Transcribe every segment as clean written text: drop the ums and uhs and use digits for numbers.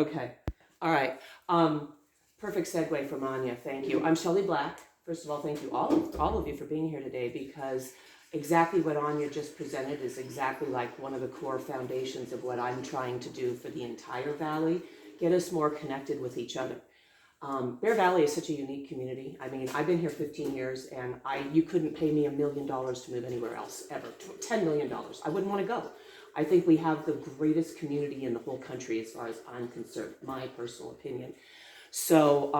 Okay. All right. Perfect segue from Anya. Thank you. I'm Shelley Black. First of all, thank you all of you for being here today, because exactly what Anya just presented is exactly like one of the core foundations of what I'm trying to do for the entire valley, get us more connected with each other. Bear Valley is such a unique community. I mean, I've been here 15 years, and you couldn't pay me $1 million to move anywhere else ever. $10 million. I wouldn't want to go. I think we have the greatest community in the whole country as far as I'm concerned, my personal opinion. So,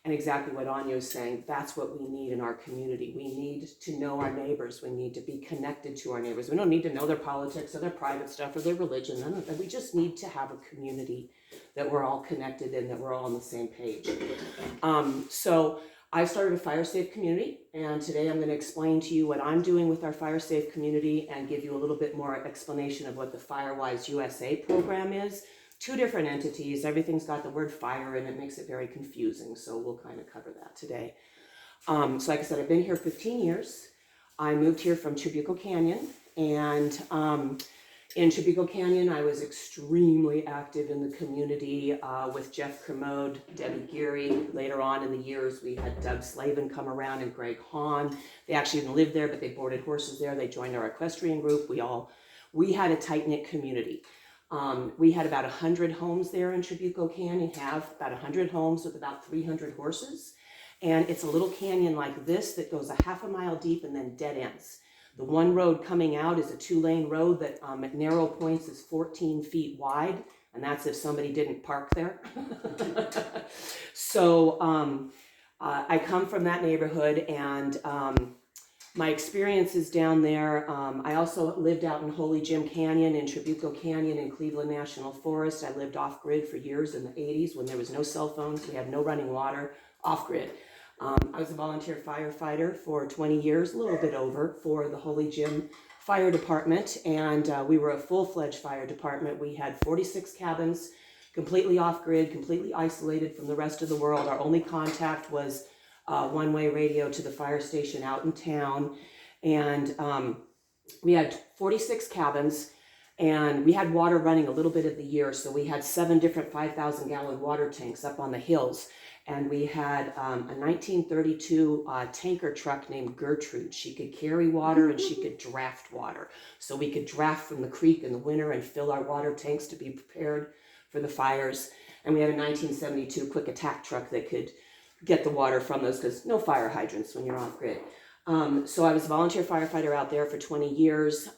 and exactly what Anya was saying, that's what we need in our community. We need to know our neighbors. We need to be connected to our neighbors. We don't need to know their politics or their private stuff or their religion. None of that. We just need to have a community that we're all connected and that we're all on the same page. So I started a fire safe community, and today I'm going to explain to you what I'm doing with our fire safe community and give you a little bit more explanation of what the FireWise USA program is. Two different entities, everything's got the word fire and it makes it very confusing, so we'll kind of cover that today. So like I said, I've been here 15 years. I moved here from Trabuco Canyon, and in Trabuco Canyon, I was extremely active in the community with Jeff Kermode, Debbie Geary. Later on in the years, we had Doug Slavin come around and Greg Hahn. They actually didn't live there, but they boarded horses there. They joined our equestrian group. We had a tight-knit community. We had about 100 homes there in Trabuco Canyon, have about 100 homes with about 300 horses. And it's a little canyon like this that goes a half a mile deep and then dead ends. The one road coming out is a 2-lane road that at narrow points is 14 feet wide, and that's if somebody didn't park there. So I come from that neighborhood, and my experiences down there, I also lived out in Holy Jim Canyon, in Trabuco Canyon, in Cleveland National Forest. I lived off-grid for years in the 80s when there was no cell phones, we had no running water, off-grid. I was a volunteer firefighter for 20 years, a little bit over, for the Holy Jim Fire Department, and we were a full-fledged fire department. We had 46 cabins, completely off-grid, completely isolated from the rest of the world. Our only contact was one-way radio to the fire station out in town, and we had 46 cabins, and we had water running a little bit of the year, so we had 7 different 5,000-gallon water tanks up on the hills. And we had a 1932 tanker truck named Gertrude. She could carry water and she could draft water. So we could draft from the creek in the winter and fill our water tanks to be prepared for the fires. And we had a 1972 quick attack truck that could get the water from those, because no fire hydrants when you're off grid. So I was a volunteer firefighter out there for 20 years.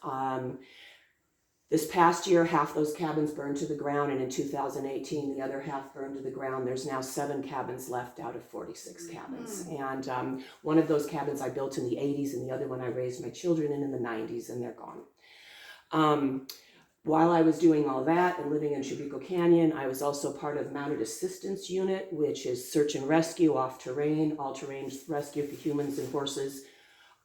This past year, half those cabins burned to the ground, and in 2018, the other half burned to the ground. There's now 7 cabins left out of 46 cabins. And one of those cabins I built in the 80s, and the other one I raised my children in the 90s, and they're gone. While I was doing all that and living in Trabuco Canyon, I was also part of Mounted Assistance Unit, which is search and rescue off-terrain, all-terrain rescue for humans and horses,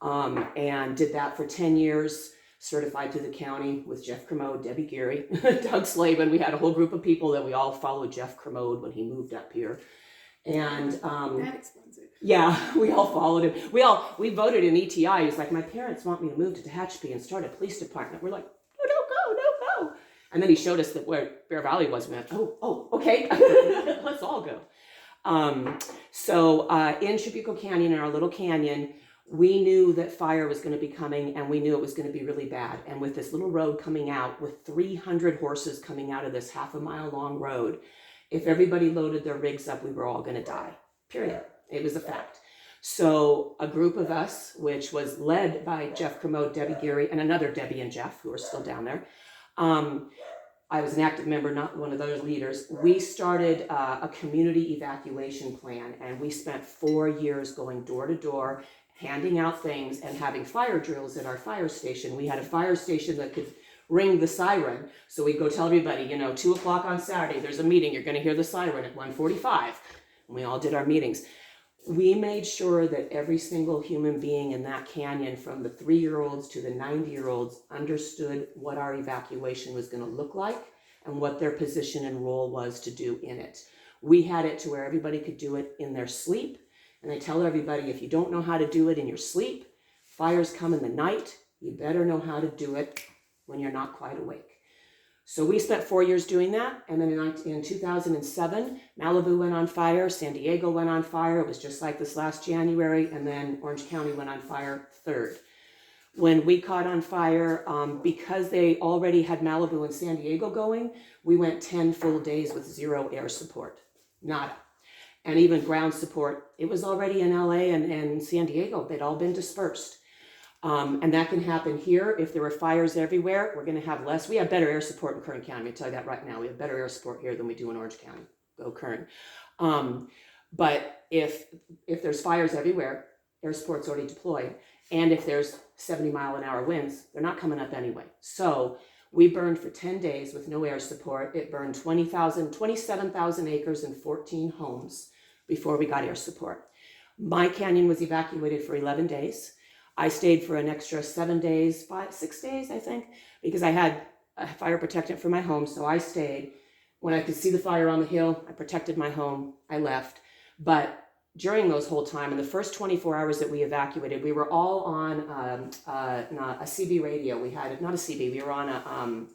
and did that for 10 years. Certified through the county with Jeff Kermode, Debbie Geary, Doug Slavin. We had a whole group of people that we all followed Jeff Kermode when he moved up here. And that explains it. Yeah, we all followed him. We voted in ETI. He's like, my parents want me to move to Tehachapi and start a police department. We're like, no, don't go. And then he showed us that where Bear Valley was. We went, oh, okay, let's all go. So in Trabuco Canyon, in our little canyon, we knew that fire was going to be coming, and we knew it was going to be really bad. And with this little road coming out, with 300 horses coming out of this half a mile long road, if everybody loaded their rigs up, we were all going to die, period. It was a fact. So a group of us, which was led by Jeff Kermode, Debbie Geary, and another Debbie and Jeff, who are still down there. I was an active member, not one of those leaders. We started a community evacuation plan, and we spent 4 years going door to door, handing out things and having fire drills at our fire station. We had a fire station that could ring the siren. So we'd go tell everybody, 2 o'clock on Saturday, there's a meeting. You're going to hear the siren at 1:45. And we all did our meetings. We made sure that every single human being in that canyon, from the 3-year-olds to the 90-year-olds, understood what our evacuation was going to look like and what their position and role was to do in it. We had it to where everybody could do it in their sleep. And I tell everybody, if you don't know how to do it in your sleep, fires come in the night, you better know how to do it when you're not quite awake. So we spent 4 years doing that, and then in 2007, Malibu went on fire, San Diego went on fire. It was just like this last January, and then Orange County went on fire third. When we caught on fire, because they already had Malibu and San Diego going, we went 10 full days with zero air support, nada. And even ground support, it was already in LA and San Diego. They'd all been dispersed. And that can happen here. If there are fires everywhere, we're going to have less. We have better air support in Kern County. I'll tell you that right now. We have better air support here than we do in Orange County. Go Kern. But if there's fires everywhere, air support's already deployed. And if there's 70-mile-an-hour winds, they're not coming up anyway. So we burned for 10 days with no air support. It burned 27,000 acres and 14 homes before we got air support. My canyon was evacuated for 11 days. I stayed for an extra 6 days, I think, because I had a fire protectant for my home. So I stayed. When I could see the fire on the hill, I protected my home. I left. But during those whole time, in the first 24 hours that we evacuated, we were all on not a CB radio. We had, not a CB, we were on a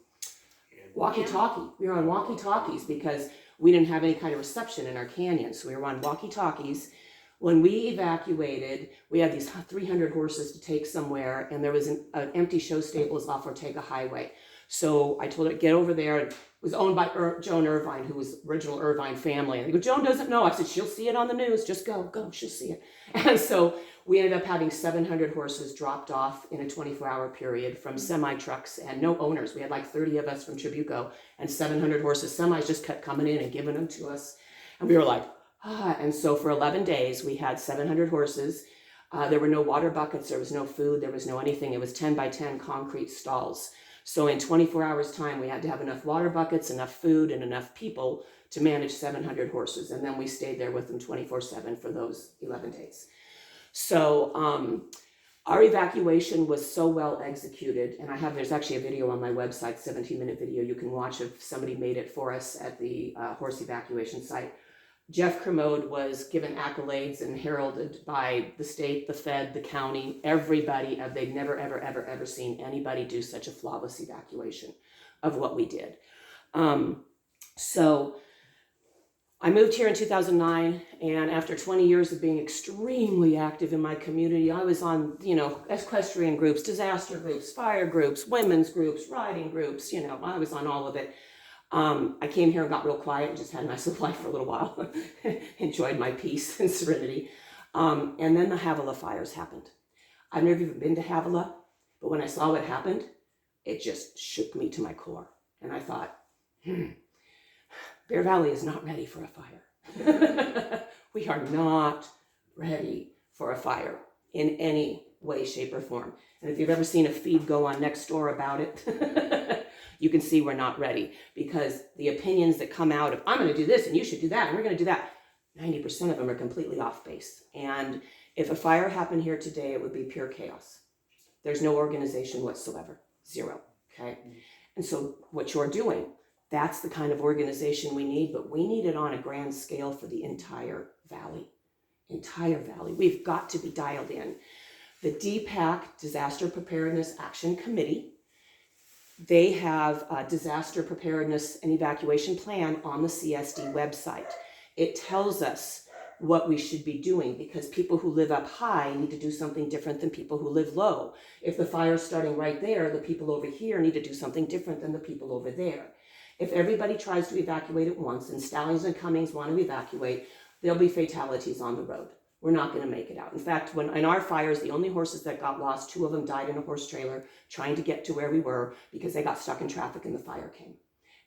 walkie-talkie. We were on walkie-talkies because we didn't have any kind of reception in our canyon. So we were on walkie-talkies. When we evacuated, we had these 300 horses to take somewhere, and there was an empty show stables off Ortega Highway. So I told her, get over there. It was owned by Joan Irvine, who was original Irvine family. And they go, Joan doesn't know. I said, she'll see it on the news. Just go, she'll see it. And so we ended up having 700 horses dropped off in a 24-hour period from semi-trucks and no owners. We had like 30 of us from Trabuco and 700 horses. Semis just kept coming in and giving them to us. And we were like, and so for 11 days, we had 700 horses. There were no water buckets. There was no food. There was no anything. It was 10 by 10 concrete stalls. So in 24 hours time, we had to have enough water buckets, enough food, and enough people to manage 700 horses. And then we stayed there with them 24/7 for those 11 days. So our evacuation was so well executed. And there's actually a video on my website, 17-minute video you can watch if somebody made it for us at the horse evacuation site. Jeff Kermode was given accolades and heralded by the state, the Fed, the county, everybody. They've never, ever, ever, ever seen anybody do such a flawless evacuation of what we did. So I moved here in 2009, and after 20 years of being extremely active in my community, I was on, equestrian groups, disaster groups, fire groups, women's groups, riding groups, I was on all of it. I came here and got real quiet and just had a nice little life for a little while. Enjoyed my peace and serenity. And then the Havilah fires happened. I've never even been to Havilah, but when I saw what happened, it just shook me to my core. And I thought, Bear Valley is not ready for a fire. We are not ready for a fire in any way, shape, or form. And if you've ever seen a feed go on next door about it, you can see we're not ready, because the opinions that come out of, I'm going to do this and you should do that and we're going to do that, 90% of them are completely off base. And if a fire happened here today, it would be pure chaos. There's no organization whatsoever. Zero. Okay. And so what you're doing, that's the kind of organization we need, but we need it on a grand scale for the entire valley. We've got to be dialed in. The DPAC, Disaster Preparedness Action Committee, they have a disaster preparedness and evacuation plan on the CSD website. It tells us what we should be doing, because people who live up high need to do something different than people who live low. If the fire's starting right there, the people over here need to do something different than the people over there. If everybody tries to evacuate at once and Stallions and Cummings want to evacuate, there'll be fatalities on the road. We're not going to make it out. In fact, when in our fires, the only horses that got lost, 2 of them died in a horse trailer trying to get to where we were because they got stuck in traffic and the fire came.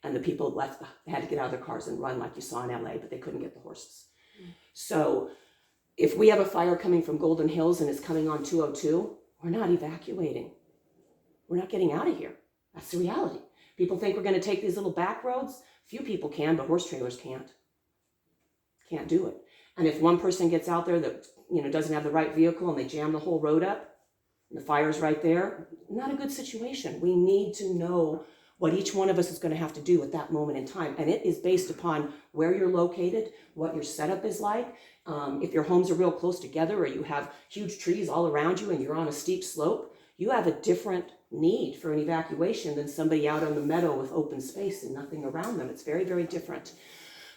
And the people left, had to get out of their cars and run like you saw in LA, but they couldn't get the horses. So if we have a fire coming from Golden Hills and it's coming on 202, we're not evacuating. We're not getting out of here. That's the reality. People think we're going to take these little back roads. Few people can, but horse trailers can't. Can't do it. And if one person gets out there that, doesn't have the right vehicle and they jam the whole road up, and the fire's right there, not a good situation. We need to know what each one of us is going to have to do at that moment in time. And it is based upon where you're located, what your setup is like. If your homes are real close together or you have huge trees all around you and you're on a steep slope, you have a different need for an evacuation than somebody out on the meadow with open space and nothing around them. It's very, very different.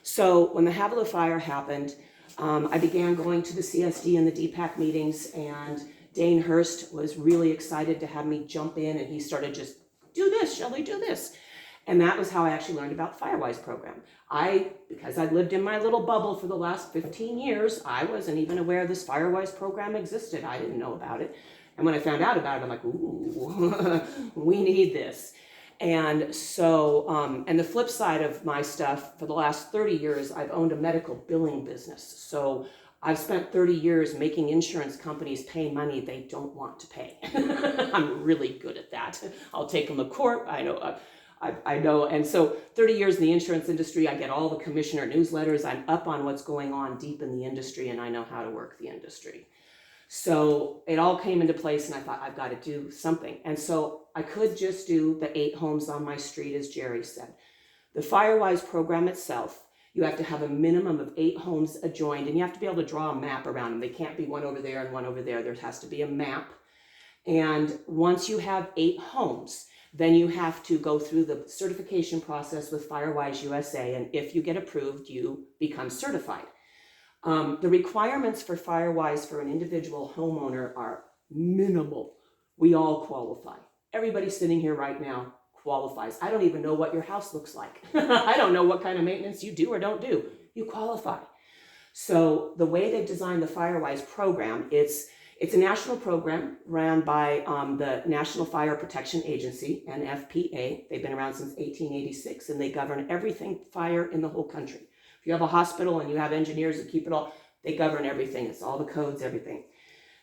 So when the Havilah fire happened, I began going to the CSD and the DPAC meetings, and Dane Hurst was really excited to have me jump in, and he started just, do this, Shelley, do this. And that was how I actually learned about FireWise program. Because I'd lived in my little bubble for the last 15 years, I wasn't even aware this FireWise program existed. I didn't know about it. And when I found out about it, I'm like, ooh, we need this. And so, and the flip side of my stuff, for the last 30 years, I've owned a medical billing business. So I've spent 30 years making insurance companies pay money they don't want to pay. I'm really good at that. I'll take them to court. I know. And so 30 years in the insurance industry, I get all the commissioner newsletters. I'm up on what's going on deep in the industry, and I know how to work the industry. So it all came into place, and I thought, I've got to do something. And so I could just do the 8 homes on my street, as Jerry said. The FireWise program itself, you have to have a minimum of 8 homes adjoined, and you have to be able to draw a map around them. They can't be one over there and one over there. There has to be a map. And once you have 8 homes, then you have to go through the certification process with FireWise USA, and if you get approved, you become certified. The requirements for FireWise for an individual homeowner are minimal. We all qualify. Everybody sitting here right now qualifies. I don't even know what your house looks like. I don't know what kind of maintenance you do or don't do. You qualify. So the way they've designed the FireWise program, it's a national program run by the National Fire Protection Agency, NFPA. They've been around since 1886, and they govern everything fire in the whole country. If you have a hospital and you have engineers that keep it all, they govern everything. It's all the codes, everything.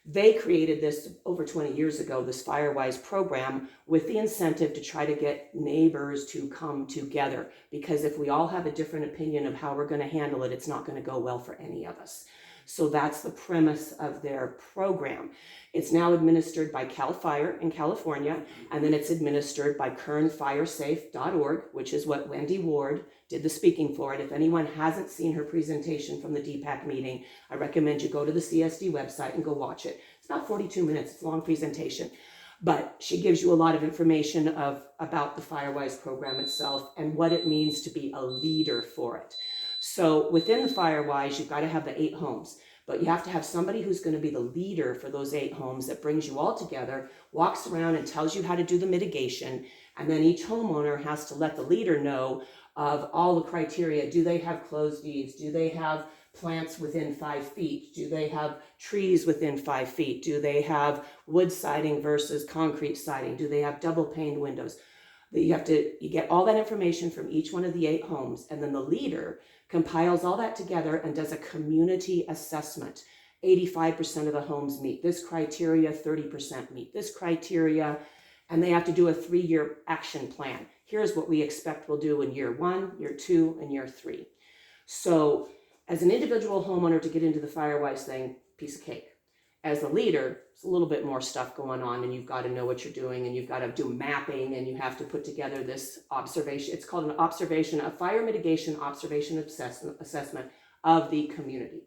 They created this over 20 years ago, this FireWise program, with the incentive to try to get neighbors to come together. Because if we all have a different opinion of how we're going to handle it, it's not going to go well for any of us. So that's the premise of their program. It's now administered by CAL FIRE in California, and then it's administered by kernfiresafe.org, which is what Wendy Ward did the speaking for it. If anyone hasn't seen her presentation from the DPAC meeting, I recommend you go to the CSD website and go watch it. It's about 42 minutes, it's a long presentation, but she gives you a lot of information about the FireWise program itself and what it means to be a leader for it. So within the FireWise, you've got to have the 8 homes, but you have to have somebody who's going to be the leader for those 8 homes that brings you all together, walks around and tells you how to do the mitigation, and then each homeowner has to let the leader know of all the criteria. Do they have closed eaves? Do they have plants within 5 feet? Do they have trees within 5 feet? Do they have wood siding versus concrete siding? Do they have double pane windows? You get all that information from each one of the 8 homes, and then the leader compiles all that together and does a community assessment. 85% of the homes meet this criteria, 30% meet this criteria, and they have to do a 3-year action plan. Here's what we expect we'll do in year 1, year 2, and year 3. So as an individual homeowner to get into the FireWise thing, piece of cake. As a leader, it's a little bit more stuff going on, and you've got to know what you're doing, and you've got to do mapping, and you have to put together this observation. It's called a fire mitigation observation assessment of the community.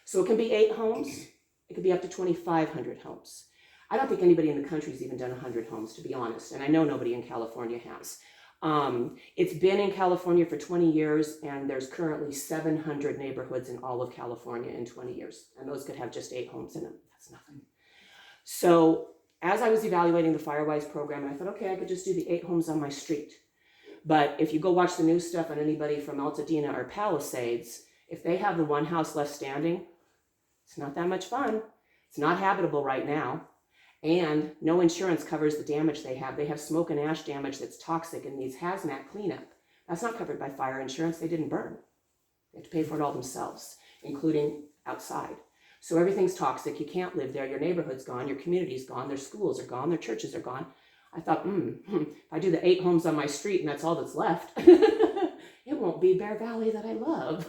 So it can be 8 homes. It could be up to 2,500 homes. I don't think anybody in the country's even done 100 homes, to be honest, and I know nobody in California has. It's been in California for 20 years, and there's currently 700 neighborhoods in all of California in 20 years, and those could have just 8 homes in them. That's nothing. So as I was evaluating the FireWise program, I thought, okay, I could just do the 8 homes on my street. But if you go watch the news stuff on anybody from Altadena or Palisades, if they have the one house left standing, it's not that much fun. It's not habitable right now. And no insurance covers the damage they have. They have smoke and ash damage that's toxic and needs hazmat cleanup. That's not covered by fire insurance. They didn't burn. They have to pay for it all themselves, including outside. So everything's toxic. You can't live there. Your neighborhood's gone. Your community's gone. Their schools are gone. Their churches are gone. I thought, if I do the 8 homes on my street and that's all that's left, it won't be Bear Valley that I love.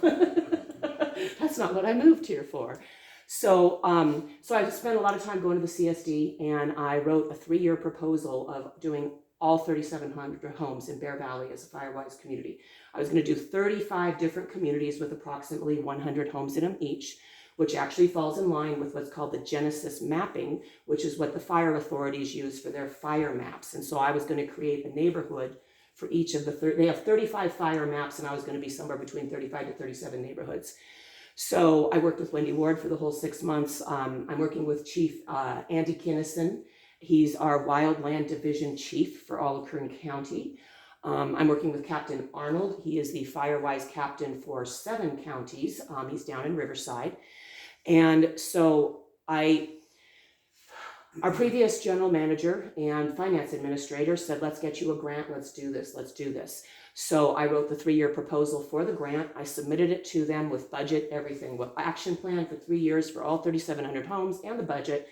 That's not what I moved here for. So I spent a lot of time going to the CSD, and I wrote a 3-year proposal of doing all 3,700 homes in Bear Valley as a FireWise community. I was going to do 35 different communities with approximately 100 homes in them each. which actually falls in line with what's called the Genesis mapping, which is what the fire authorities use for their fire maps. And so I was going to create a neighborhood for each of the, they have 35 fire maps, and I was going to be somewhere between 35 to 37 neighborhoods. So I worked with Wendy Ward for the whole 6 months. I'm working with Chief Andy Kinnison. He's our Wildland Division Chief for all of Kern County. I'm working with Captain Arnold. He is the FireWise captain for 7 counties. He's down in Riverside. And so our previous general manager and finance administrator said, let's get you a grant. Let's do this. Let's do this. So I wrote the 3-year proposal for the grant. I submitted it to them with budget, everything, with action plan for 3 years for all 3,700 homes and the budget.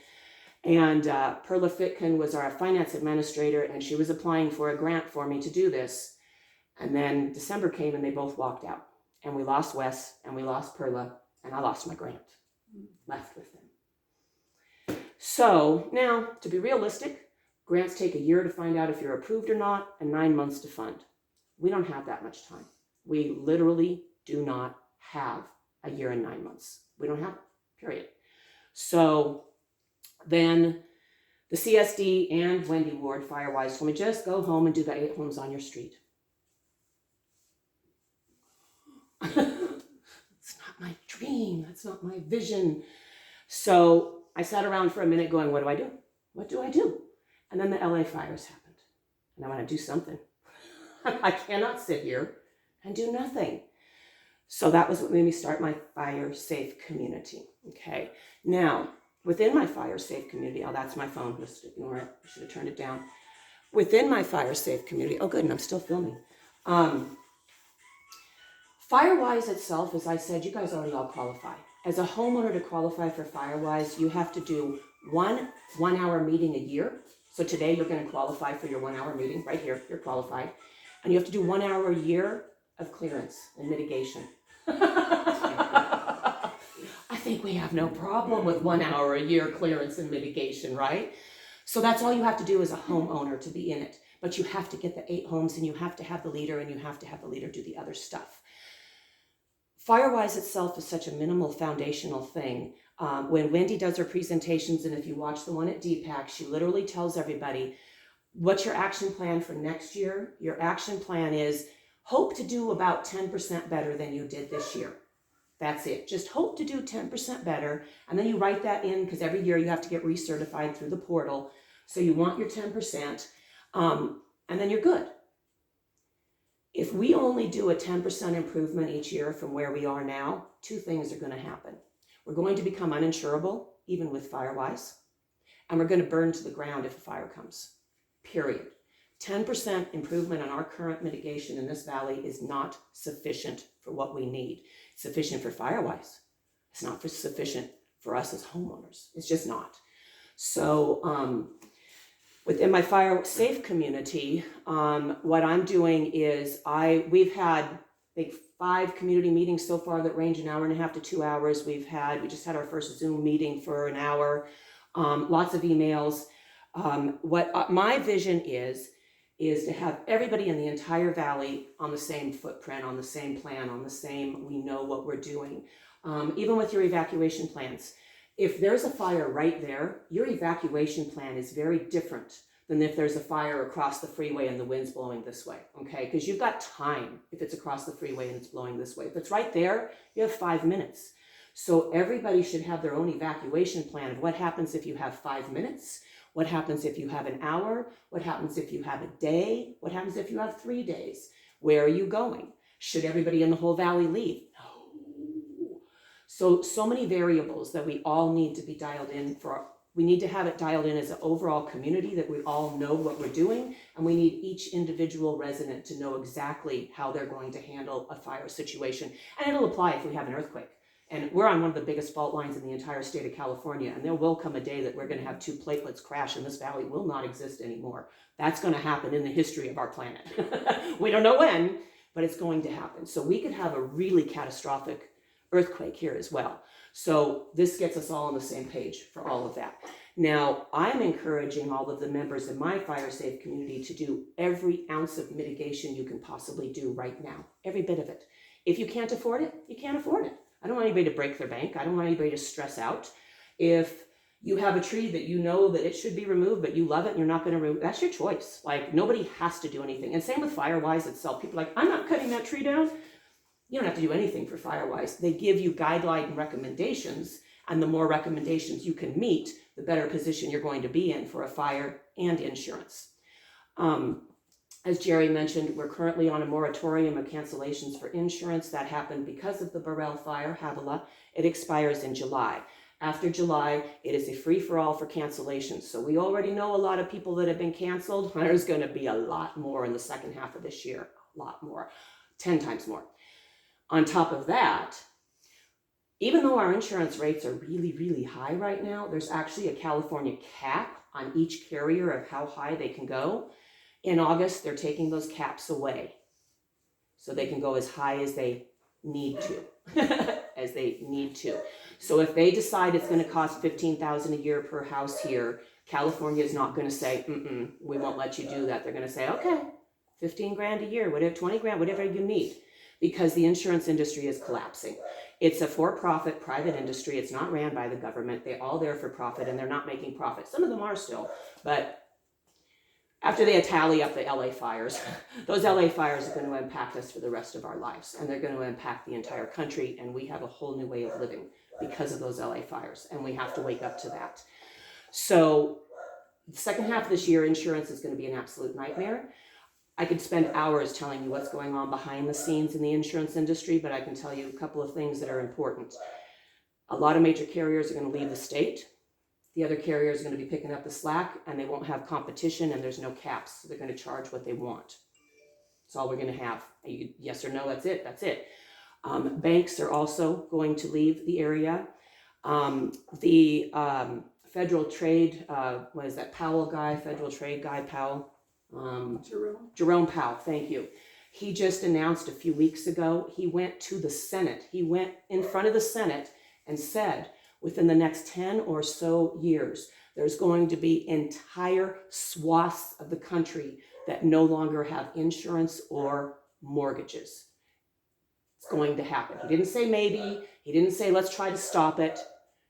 And Perla Fitkin was our finance administrator, and she was applying for a grant for me to do this. And then December came and they both walked out. And we lost Wes and we lost Perla, and I lost my grant, left with them. So now, to be realistic, grants take a year to find out if you're approved or not, and 9 months to fund. We don't have that much time. We literally do not have a year and 9 months. We don't have it, period. So then the CSD and Wendy Ward, FireWise, told me, just go home and do the 8 homes on your street. It's not my dream. That's not my vision. So I sat around for a minute going, what do I do? What do I do? And then the LA fires happened. And I want to do something. I cannot sit here and do nothing. So that was what made me start my Fire Safe community. Okay. Now, within my Fire Safe community, oh, that's my phone. Just ignore it. I should have turned it down. Within my Fire Safe community, oh, good, and I'm still filming. FireWise itself, as I said, you guys already all qualify. As a homeowner, to qualify for FireWise, you have to do one 1-hour meeting a year. So today you're going to qualify for your 1-hour meeting right here. You're qualified. And you have to do 1 hour a year of clearance and mitigation. I think we have no problem with 1 hour a year clearance and mitigation, right? So that's all you have to do as a homeowner to be in it. But you have to get the 8 homes, and you have to have the leader, and you have to have the leader do the other stuff. FireWise itself is such a minimal foundational thing. When Wendy does her presentations, and if you watch the one at DPAC, she literally tells everybody, what's your action plan for next year? Your action plan is hope to do about 10% better than you did this year. That's it. Just hope to do 10% better. And then you write that in, because every year you have to get recertified through the portal. So you want your 10%, and then you're good. If we only do a 10% improvement each year from where we are now, 2 things are going to happen. We're going to become uninsurable, even with FireWise, and we're going to burn to the ground if a fire comes, period. 10% improvement on our current mitigation in this valley is not sufficient for what we need. It's sufficient for FireWise. It's not sufficient for us as homeowners. It's just not. So within my Fire Safe community, what I'm doing is we've had, I think, 5 community meetings so far that range 1.5 hours to 2 hours. We just had our first Zoom meeting for 1 hour, lots of emails. What my vision is to have everybody in the entire valley on the same footprint, on the same plan, on the same, we know what we're doing. Even with your evacuation plans. If there's a fire right there, your evacuation plan is very different than if there's a fire across the freeway and the wind's blowing this way, okay? Because you've got time if it's across the freeway and it's blowing this way. If it's right there, you have 5 minutes. So everybody should have their own evacuation plan of what happens if you have 5 minutes, what happens if you have an hour, what happens if you have a day, what happens if you have 3 days, where are you going? Should everybody in the whole valley leave? No. So many variables that we all need to be dialed in for. We need to have it dialed in as an overall community that we all know what we're doing, and we need each individual resident to know exactly how they're going to handle a fire situation. And it'll apply if we have an earthquake. And we're on one of the biggest fault lines in the entire state of California, and there will come a day that we're going to have 2 platelets crash and this valley will not exist anymore. That's going to happen in the history of our planet. We don't know when, but it's going to happen. So we could have a really catastrophic earthquake here as well. So this gets us all on the same page for all of that. Now, I'm encouraging all of the members in my Fire Safe community to do every ounce of mitigation you can possibly do right now, every bit of it. If you can't afford it, you can't afford it. I don't want anybody to break their bank. I don't want anybody to stress out. If you have a tree that you know that it should be removed, but you love it and you're not going to remove, that's your choice. Like, nobody has to do anything. And same with Firewise itself. People are like, I'm not cutting that tree down. You don't have to do anything for Firewise. They give you guideline recommendations, and the more recommendations you can meet, the better position you're going to be in for a fire and insurance. As Jerry mentioned, we're currently on a moratorium of cancellations for insurance. That happened because of the Burrell Fire, Havilah. It expires in July. After July, it is a free-for-all for cancellations. So we already know a lot of people that have been canceled. There's going to be a lot more in the second half of this year, a lot more, 10 times more. On top of that, even though our insurance rates are really, really high right now, there's actually a California cap on each carrier of how high they can go. In August, they're taking those caps away so they can go as high as they need to, as they need to. So if they decide it's going to cost $15,000 a year per house here, California is not going to say, we won't let you do that. They're going to say, okay, 15 grand a year, whatever, 20 grand, whatever you need, because the insurance industry is collapsing. It's a for-profit private industry. It's not ran by the government. They're all there for profit, and they're not making profit. Some of them are still, but after they tally up the LA fires, those LA fires are going to impact us for the rest of our lives, and they're going to impact the entire country, and we have a whole new way of living because of those LA fires, and we have to wake up to that. So the second half of this year, insurance is going to be an absolute nightmare. I could spend hours telling you what's going on behind the scenes in the insurance industry, but I can tell you a couple of things that are important. A lot of major carriers are going to leave the state. The other carriers are going to be picking up the slack, and they won't have competition, and there's no caps. So they're going to charge what they want. That's all we're going to have. Yes or no, that's it. That's it. Banks are also going to leave the area. The federal trade, what is that, Powell guy, federal trade guy, Powell? Jerome Powell, thank you. He just announced a few weeks ago, he went to the Senate. He went in front of the Senate and said, within the next 10 or so years, there's going to be entire swaths of the country that no longer have insurance or mortgages. It's going to happen. He didn't say maybe. He didn't say let's try to stop it.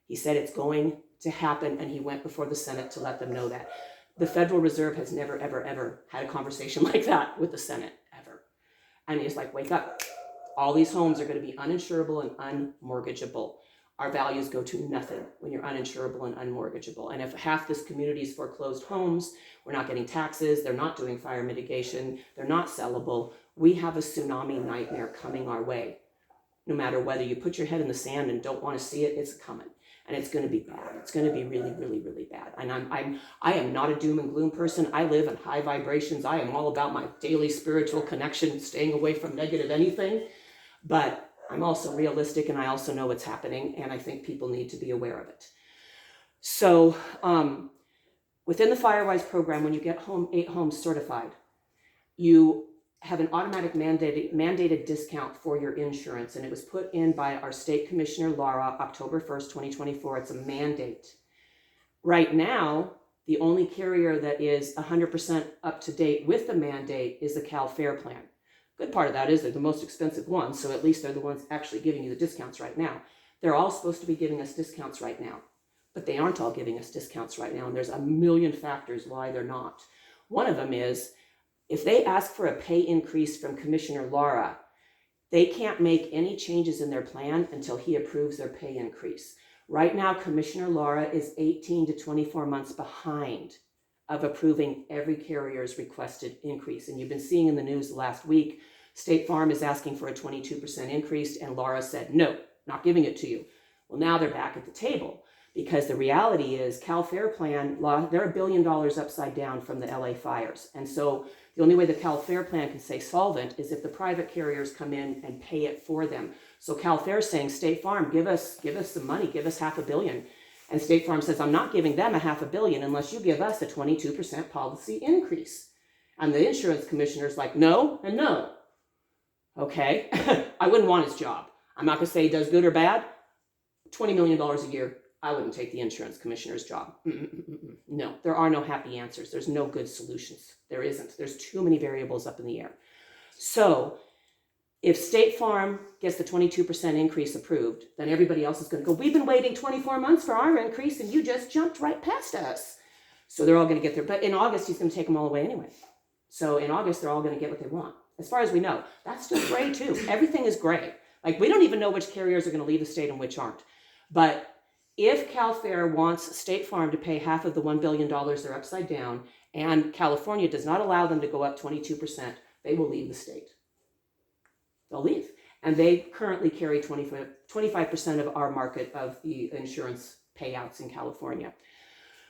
He said it's going to happen, and he went before the Senate to let them know that. The Federal Reserve has never, ever, ever had a conversation like that with the Senate, ever. And he's like, wake up. All these homes are going to be uninsurable and unmortgageable. Our values go to nothing when you're uninsurable and unmortgageable. And if half this community is foreclosed homes, we're not getting taxes, they're not doing fire mitigation, they're not sellable, we have a tsunami nightmare coming our way. No matter whether you put your head in the sand and don't want to see it, it's coming. And it's going to be bad. It's going to be really, really, really bad. And I am not a doom and gloom person. I live in high vibrations. I am all about my daily spiritual connection, staying away from negative anything. But I'm also realistic, and I also know what's happening, and I think people need to be aware of it. So within the Firewise program, when you get 8 homes certified, you have an automatic mandated discount for your insurance, and it was put in by our state commissioner, Laura, October 1st, 2024. It's a mandate. Right now, the only carrier that is 100% up to date with the mandate is the Cal Fair plan. Good part of that is they're the most expensive ones, so at least they're the ones actually giving you the discounts right now. They're all supposed to be giving us discounts right now, but they aren't all giving us discounts right now, and there's a million factors why they're not. One of them is, if they ask for a pay increase from Commissioner Laura, they can't make any changes in their plan until he approves their pay increase. Right now, Commissioner Laura is 18 to 24 months behind of approving every carrier's requested increase. And you've been seeing in the news the last week, State Farm is asking for a 22% increase, and Laura said, no, not giving it to you. Well, now they're back at the table, because the reality is Cal Fair plan, they're $1 billion upside down from the LA fires. And so the only way the Cal Fair plan can stay solvent is if the private carriers come in and pay it for them. So Cal Fair is saying, State Farm, give us some money, give us $500 million. And State Farm says, I'm not giving them $500 million unless you give us a 22% policy increase. And the insurance commissioner's like, no and no. Okay, I wouldn't want his job. I'm not gonna say he does good or bad. $20 million a year, I wouldn't take the insurance commissioner's job. No, there are no happy answers. There's no good solutions. There isn't. There's too many variables up in the air. So If State Farm gets the 22% increase approved, then everybody else is going to go, we've been waiting 24 months for our increase and you just jumped right past us. So they're all going to get there. But in August, he's going to take them all away anyway. So in August, they're all going to get what they want. As far as we know, that's still gray too. Everything is gray. Like, we don't even know which carriers are going to leave the state and which aren't. But if CalFair wants State Farm to pay half of the $1 billion they're upside down, and California does not allow them to go up 22%, they will leave the state. They'll leave. And they currently carry 25% of our market of the insurance payouts in California.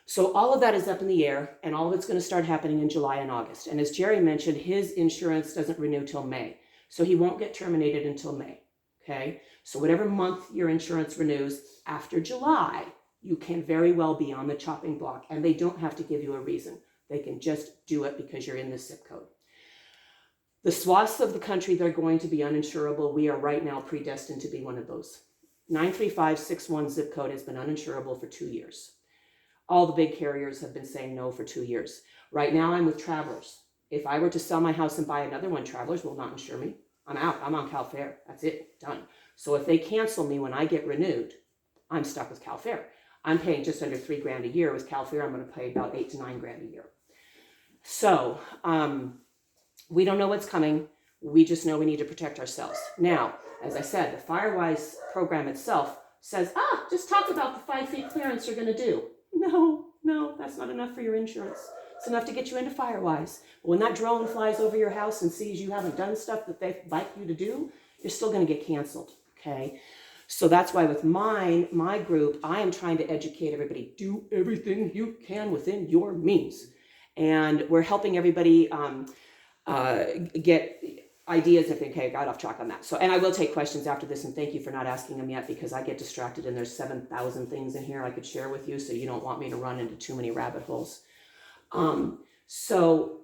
So all of that is up in the air, and all of it's going to start happening in July and August. And as Jerry mentioned, his insurance doesn't renew till May. So he won't get terminated until May. Okay? So whatever month your insurance renews after July, you can very well be on the chopping block, and they don't have to give you a reason. They can just do it because you're in the zip code. The swaths of the country that are going to be uninsurable, we are right now predestined to be one of those. 93561 zip code has been uninsurable for 2 years. All the big carriers have been saying no for 2 years. Right now I'm with Travelers. If I were to sell my house and buy another one, Travelers will not insure me. I'm out. I'm on CalFair. That's it. Done. So if they cancel me when I get renewed, I'm stuck with CalFair. I'm paying just under $3,000 a year. With CalFair, I'm going to pay about $8,000 to $9,000 a year. So we don't know what's coming. We just know we need to protect ourselves. Now, as I said, the FireWise program itself says, just talk about the 5 feet clearance you're going to do. No, that's not enough for your insurance. It's enough to get you into FireWise. But when that drone flies over your house and sees you haven't done stuff that they'd like you to do, you're still going to get canceled, okay? So that's why with my group, I am trying to educate everybody. Do everything you can within your means. And we're helping everybody get ideas. Okay, I got off track on that. So, and I will take questions after this, and thank you for not asking them yet, because I get distracted and there's 7,000 things in here I could share with you, so you don't want me to run into too many rabbit holes. So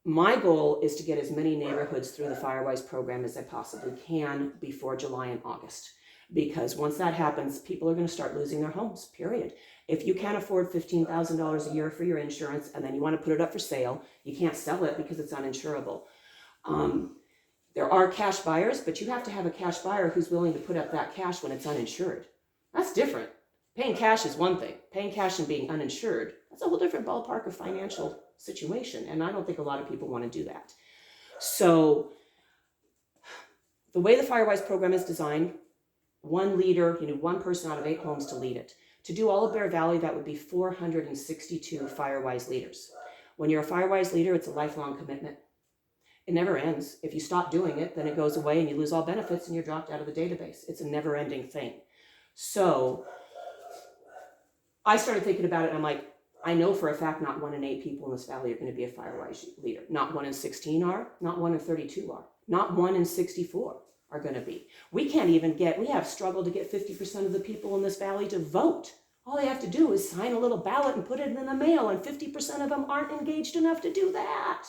my goal is to get as many neighborhoods through the FireWise program as I possibly can before July and August, because once that happens, people are going to start losing their homes, period. If you can't afford $15,000 a year for your insurance and then you want to put it up for sale, you can't sell it because it's uninsurable. There are cash buyers, but you have to have a cash buyer who's willing to put up that cash when it's uninsured. That's different. Paying cash is one thing. Paying cash and being uninsured, that's a whole different ballpark of financial situation. And I don't think a lot of people want to do that. So the way the FireWise program is designed, one leader, one person out of 8 homes to lead it. To do all of Bear Valley, that would be 462 FireWise leaders. When you're a FireWise leader, it's a lifelong commitment. It never ends. If you stop doing it, then it goes away and you lose all benefits and you're dropped out of the database. It's a never-ending thing. So I started thinking about it, and I'm like, I know for a fact not 1 in 8 people in this valley are going to be a FireWise leader. Not 1 in 16 are. Not 1 in 32 are. Not 1 in 64 are going to be. We have struggled to get 50% of the people in this valley to vote. All they have to do is sign a little ballot and put it in the mail, and 50% of them aren't engaged enough to do that.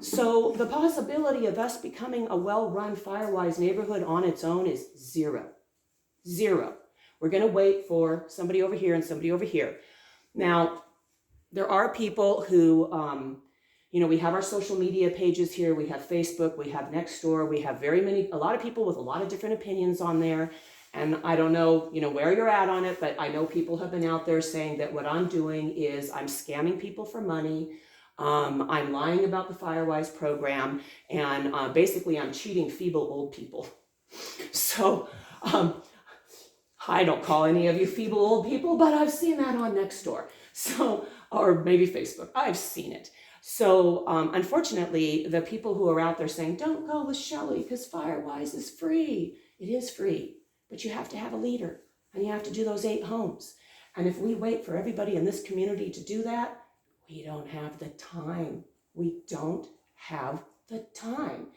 So the possibility of us becoming a well-run FireWise neighborhood on its own is zero. Zero. We're going to wait for somebody over here and somebody over here. Now, there are people who, we have our social media pages here. We have Facebook. We have Nextdoor. We have a lot of people with a lot of different opinions on there. And I don't know, where you're at on it, but I know people have been out there saying that what I'm doing is I'm scamming people for money. I'm lying about the FireWise program, and basically I'm cheating feeble old people. So I don't call any of you feeble old people, but I've seen that on Nextdoor, or maybe Facebook. I've seen it. So unfortunately, the people who are out there saying, don't go with Shelley because FireWise is free. It is free, but you have to have a leader, and you have to do those 8 homes. And if we wait for everybody in this community to do that, we don't have the time. We don't have the time.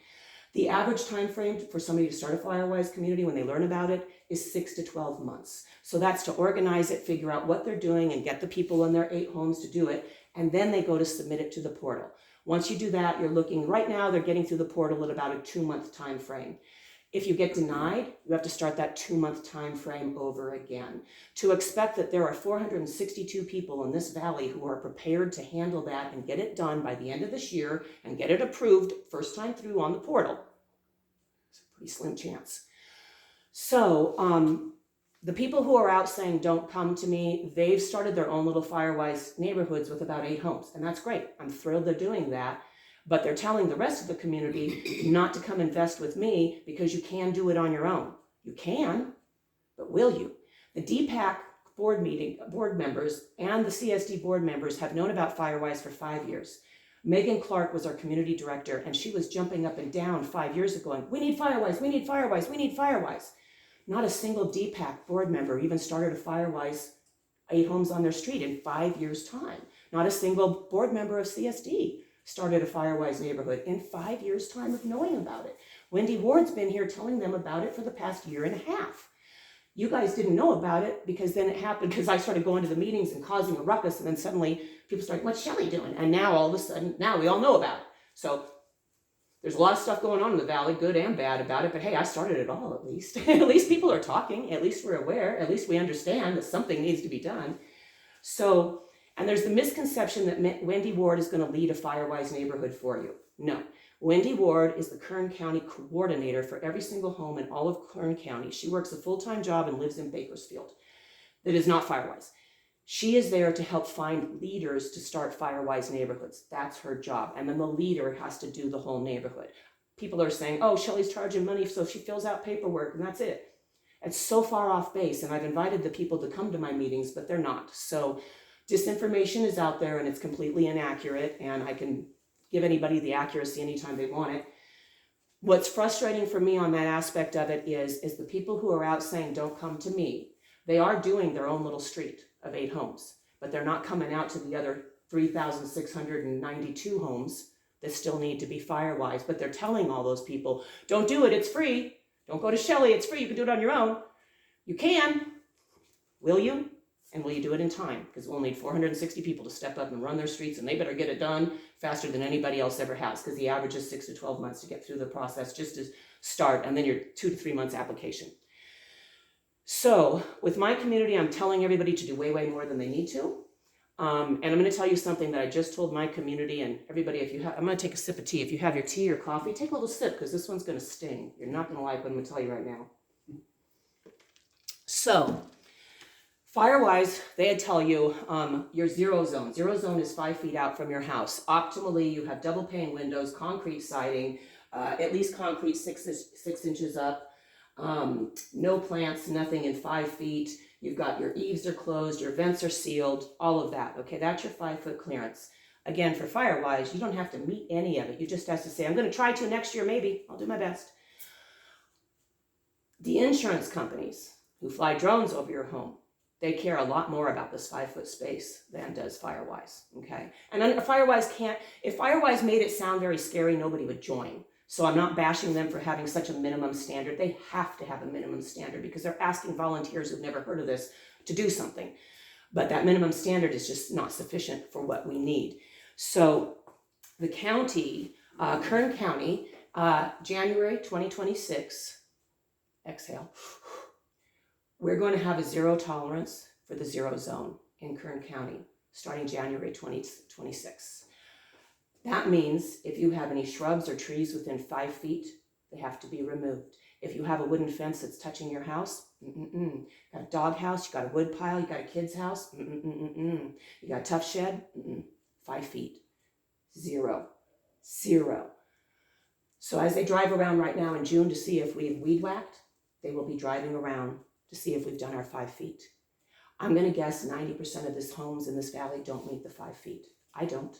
The average time frame for somebody to start a FireWise community when they learn about it is 6 to 12 months. So that's to organize it, figure out what they're doing, and get the people in their 8 homes to do it. And then they go to submit it to the portal. Once you do that, you're looking, right now they're getting through the portal at about a 2-month time frame. If you get denied, you have to start that 2-month time frame over again. To expect that there are 462 people in this valley who are prepared to handle that and get it done by the end of this year and get it approved first time through on the portal, pretty slim chance. So the people who are out saying don't come to me, they've started their own little Firewise neighborhoods with about 8 homes, and that's great. I'm thrilled they're doing that, but they're telling the rest of the community not to come invest with me because you can do it on your own. You can, but will you? The DPAC board members and the CSD board members have known about Firewise for 5 years. Megan Clark was our community director, and she was jumping up and down 5 years ago going, we need Firewise, we need Firewise, we need Firewise. Not a single DPAC board member even started a Firewise 8 homes on their street in 5 years' time. Not a single board member of CSD started a Firewise neighborhood in 5 years' time of knowing about it. Wendy Ward's been here telling them about it for the past 1.5 years. You guys didn't know about it because then it happened because I started going to the meetings and causing a ruckus, and then suddenly people started, what's Shelley doing? And now all of a sudden, now we all know about it. So there's a lot of stuff going on in the valley, good and bad about it, but hey, I started it all at least. At least people are talking, at least we're aware, at least we understand that something needs to be done. So, and there's the misconception that Wendy Ward is going to lead a Firewise neighborhood for you. No. Wendy Ward is the Kern County coordinator for every single home in all of Kern County. She works a full-time job and lives in Bakersfield. That is not Firewise. She is there to help find leaders to start Firewise neighborhoods. That's her job. And then the leader has to do the whole neighborhood. People are saying, oh, Shelley's charging money, so she fills out paperwork, and that's it. It's so far off base, and I've invited the people to come to my meetings, but they're not. So disinformation is out there, and it's completely inaccurate, and I can give anybody the accuracy anytime they want it. What's frustrating for me on that aspect of it is the people who are out saying, don't come to me. They are doing their own little street of 8 homes, but they're not coming out to the other 3,692 homes that still need to be Firewise. But they're telling all those people, don't do it, it's free. Don't go to Shelley, it's free, you can do it on your own. You can. Will you? And will you do it in time? Because we'll need 460 people to step up and run their streets, and they better get it done faster than anybody else ever has, because the average is 6 to 12 months to get through the process just to start, and then your 2 to 3 months application. So with my community, I'm telling everybody to do way, way more than they need to. And I'm going to tell you something that I just told my community and everybody. I'm going to take a sip of tea. If you have your tea or coffee, take a little sip, because this one's going to sting. You're not going to like what I'm going to tell you right now. So Firewise, they tell you your zero zone. Zero zone is 5 feet out from your house. Optimally, you have double pane windows, concrete siding, at least concrete 6 inches up. No plants, nothing in 5 feet. You've got your eaves are closed, your vents are sealed, all of that. Okay, that's your 5-foot clearance. Again, for Firewise, you don't have to meet any of it. You just have to say, I'm going to try to next year, maybe. I'll do my best. The insurance companies who fly drones over your home, they care a lot more about this 5-foot space than does Firewise. Okay, and Firewise can't. If Firewise made it sound very scary, nobody would join. So I'm not bashing them for having such a minimum standard. They have to have a minimum standard because they're asking volunteers who've never heard of this to do something. But that minimum standard is just not sufficient for what we need. So the county, Kern County, January 2026, exhale, we're going to have a zero tolerance for the zero zone in Kern County starting January 2026. That means if you have any shrubs or trees within 5 feet, they have to be removed. If you have a wooden fence that's touching your house, you got a dog house, you got a wood pile, you got a kid's house, you got a tough shed, 5 feet, zero. So as they drive around right now in June to see if we've weed whacked, they will be driving around to see if we've done our 5 feet. I'm going to guess 90% of these homes in this valley don't meet the 5 feet. I don't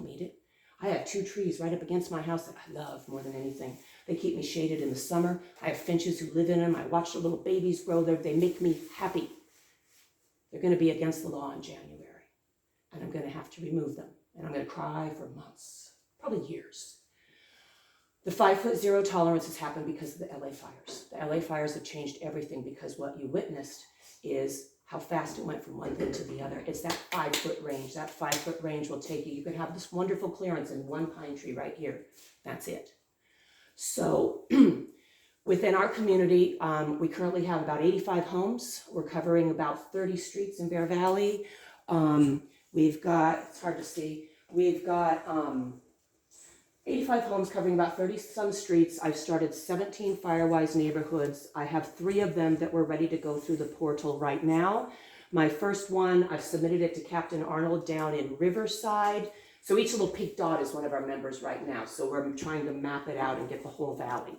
meet it. I have 2 trees right up against my house that I love more than anything. They keep me shaded in the summer. I have finches who live in them. I watch the little babies grow there. They make me happy. They're going to be against the law in January, and I'm going to have to remove them, and I'm going to cry for months, probably years. The 5-foot zero tolerance has happened because of the LA fires. The LA fires have changed everything because what you witnessed is how fast it went from one thing to the other. It's that 5-foot range. That 5-foot range will take you. You could have this wonderful clearance in one pine tree right here. That's it. So within our community, we currently have about 85 homes. We're covering about 30 streets in Bear Valley. We've got, it's hard to see, we've got 85 homes covering about 30 some streets. I've started 17 Firewise neighborhoods. I have 3 of them that we're ready to go through the portal right now. My first one, I've submitted it to Captain Arnold down in Riverside. So each little pink dot is one of our members right now. So we're trying to map it out and get the whole valley.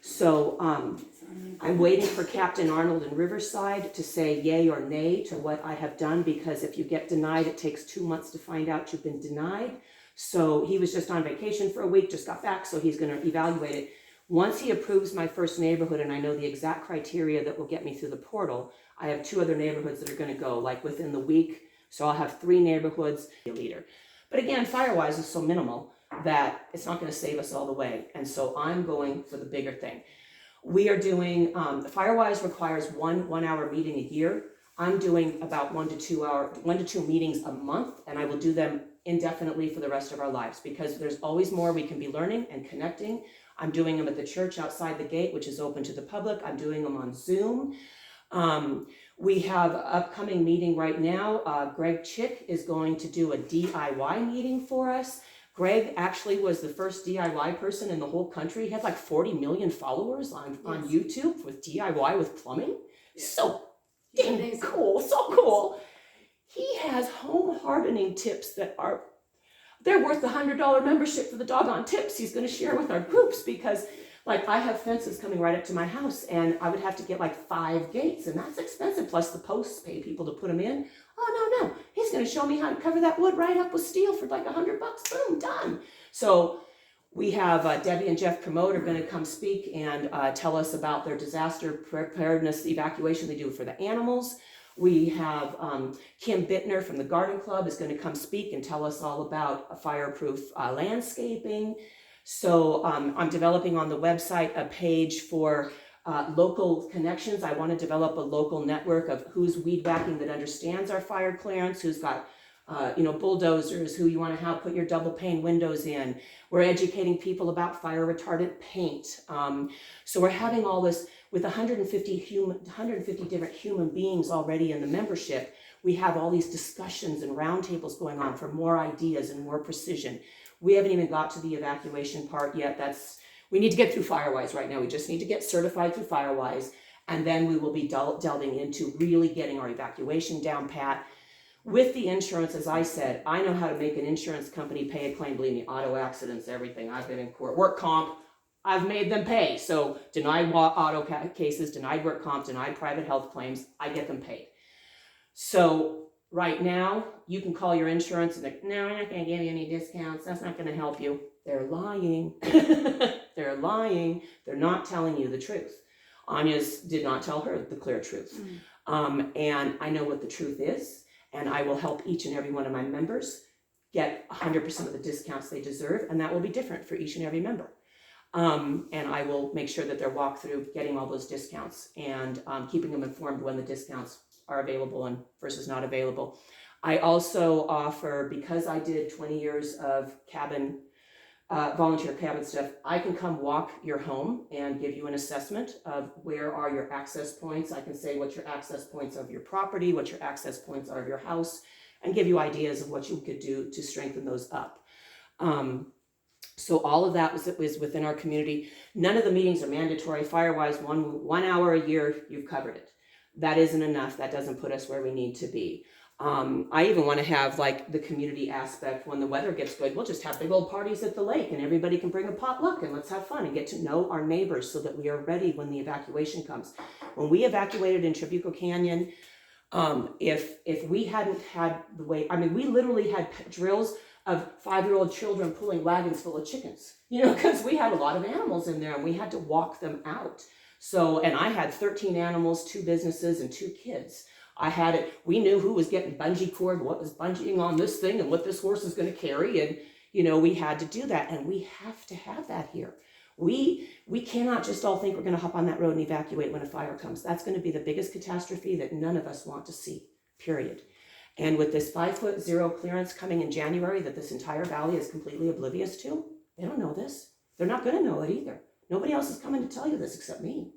So I'm waiting for Captain Arnold in Riverside to say yay or nay to what I have done, because if you get denied, it takes 2 months to find out you've been denied. So he was just on vacation for a week, just got back, so he's going to evaluate it. Once he approves my first neighborhood and I know the exact criteria that will get me through the portal, I have 2 other neighborhoods that are going to go like within the week. So I'll have 3 neighborhoods, a leader. But again, Firewise is so minimal that it's not going to save us all the way. And so I'm going for the bigger thing. We are doing, Firewise requires one hour meeting a year. I'm doing about 1 to 2 meetings a month, and I will do them indefinitely for the rest of our lives, because there's always more we can be learning and connecting. I'm doing them at the church outside the gate, which is open to the public. I'm doing them on Zoom. We have an upcoming meeting right now. Greg Chick is going to do a DIY meeting for us. Greg actually was the first DIY person in the whole country. He had like 40 million followers on YouTube with DIY with plumbing. Yes. So dang cool, so cool. He has home hardening tips that are, they're worth the $100 membership for the doggone tips he's going to share with our groups, because like I have fences coming right up to my house and I would have to get like 5 gates, and that's expensive. Plus the posts, pay people to put them in. Oh, no. He's going to show me how to cover that wood right up with steel for like $100. Boom, done. So we have Debbie and Jeff Promote are going to come speak and tell us about their disaster preparedness evacuation they do for the animals. We have Kim Bittner from the Garden Club is going to come speak and tell us all about a fireproof landscaping. So I'm developing on the website a page for local connections. I want to develop a local network of who's weed whacking that understands our fire clearance, who's got bulldozers, who you want to have put your double pane windows in. We're educating people about fire retardant paint. So we're having all this with 150 different human beings already in the membership. We have all these discussions and roundtables going on for more ideas and more precision. We haven't even got to the evacuation part yet. We need to get through Firewise right now. We just need to get certified through Firewise, and then we will be delving into really getting our evacuation down pat. With the insurance, as I said, I know how to make an insurance company pay a claim. Believe me, auto accidents, everything. I've been in court. Work comp, I've made them pay. So denied auto cases, denied work comp, denied private health claims, I get them paid. So right now, you can call your insurance and they're, no, we're not going to give you any discounts. That's not going to help you. They're lying. They're lying. They're not telling you the truth. Anya's did not tell her the clear truth. And I know what the truth is, and I will help each and every one of my members get 100% of the discounts they deserve, and that will be different for each and every member. And I will make sure that they're walked through getting all those discounts and keeping them informed when the discounts are available and versus not available. I also offer, because I did 20 years of cabin, volunteer cabin stuff, I can come walk your home and give you an assessment of where are your access points. I can say what your access points of your property, what your access points are of your house, and give you ideas of what you could do to strengthen those up. So all of that was within our community. None of the meetings are mandatory. Firewise, one hour a year, you've covered it. That isn't enough. That doesn't put us where we need to be. I even want to have like the community aspect. When the weather gets good, we'll just have big old parties at the lake and everybody can bring a potluck and let's have fun and get to know our neighbors so that we are ready when the evacuation comes. When we evacuated in Trabuco Canyon, if we hadn't had the way, I mean, we literally had drills of 5-year-old children pulling wagons full of chickens, because we had a lot of animals in there and we had to walk them out. So, and I had 13 animals, 2 businesses, and 2 kids. I had it, we knew who was getting bungee cord, what was bungeeing on this thing, and what this horse is going to carry. And, we had to do that. And we have to have that here. We cannot just all think we're going to hop on that road and evacuate when a fire comes. That's going to be the biggest catastrophe that none of us want to see, period. And with this 5'0" clearance coming in January that this entire valley is completely oblivious to, they don't know this. They're not going to know it either. Nobody else is coming to tell you this except me.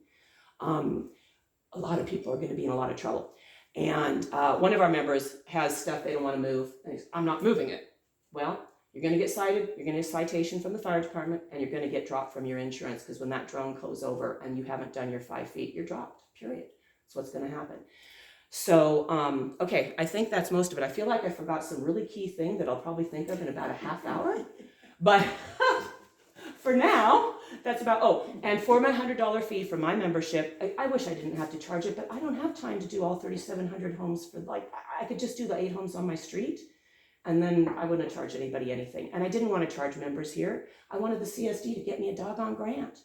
A lot of people are going to be in a lot of trouble. And one of our members has stuff they don't want to move. And I'm not moving it. Well, You're going to get cited, you're going to get a citation from the fire department, and you're going to get dropped from your insurance, because when that drone goes over and you haven't done your 5 feet, you're dropped, period. That's what's going to happen. So, okay, I think that's most of it. I feel like I forgot some really key thing that I'll probably think of in about a half hour, but for now, that's about, and for my $100 fee for my membership, I wish I didn't have to charge it, but I don't have time to do all 3,700 homes for, like, I could just do the 8 homes on my street, and then I wouldn't charge anybody anything. And I didn't want to charge members here. I wanted the CSD to get me a doggone grant,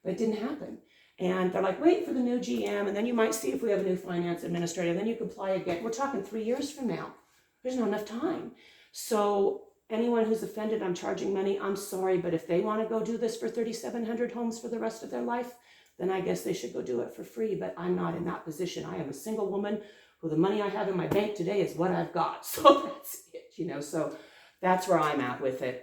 but it didn't happen. And they're like, wait for the new GM, and then you might see if we have a new finance administrator, and then you can apply again. We're talking 3 years from now. There's not enough time. So anyone who's offended I'm charging money, I'm sorry, but if they want to go do this for 3,700 homes for the rest of their life, then I guess they should go do it for free, but I'm not in that position. I am a single woman who the money I have in my bank today is what I've got. So that's it, so that's where I'm at with it.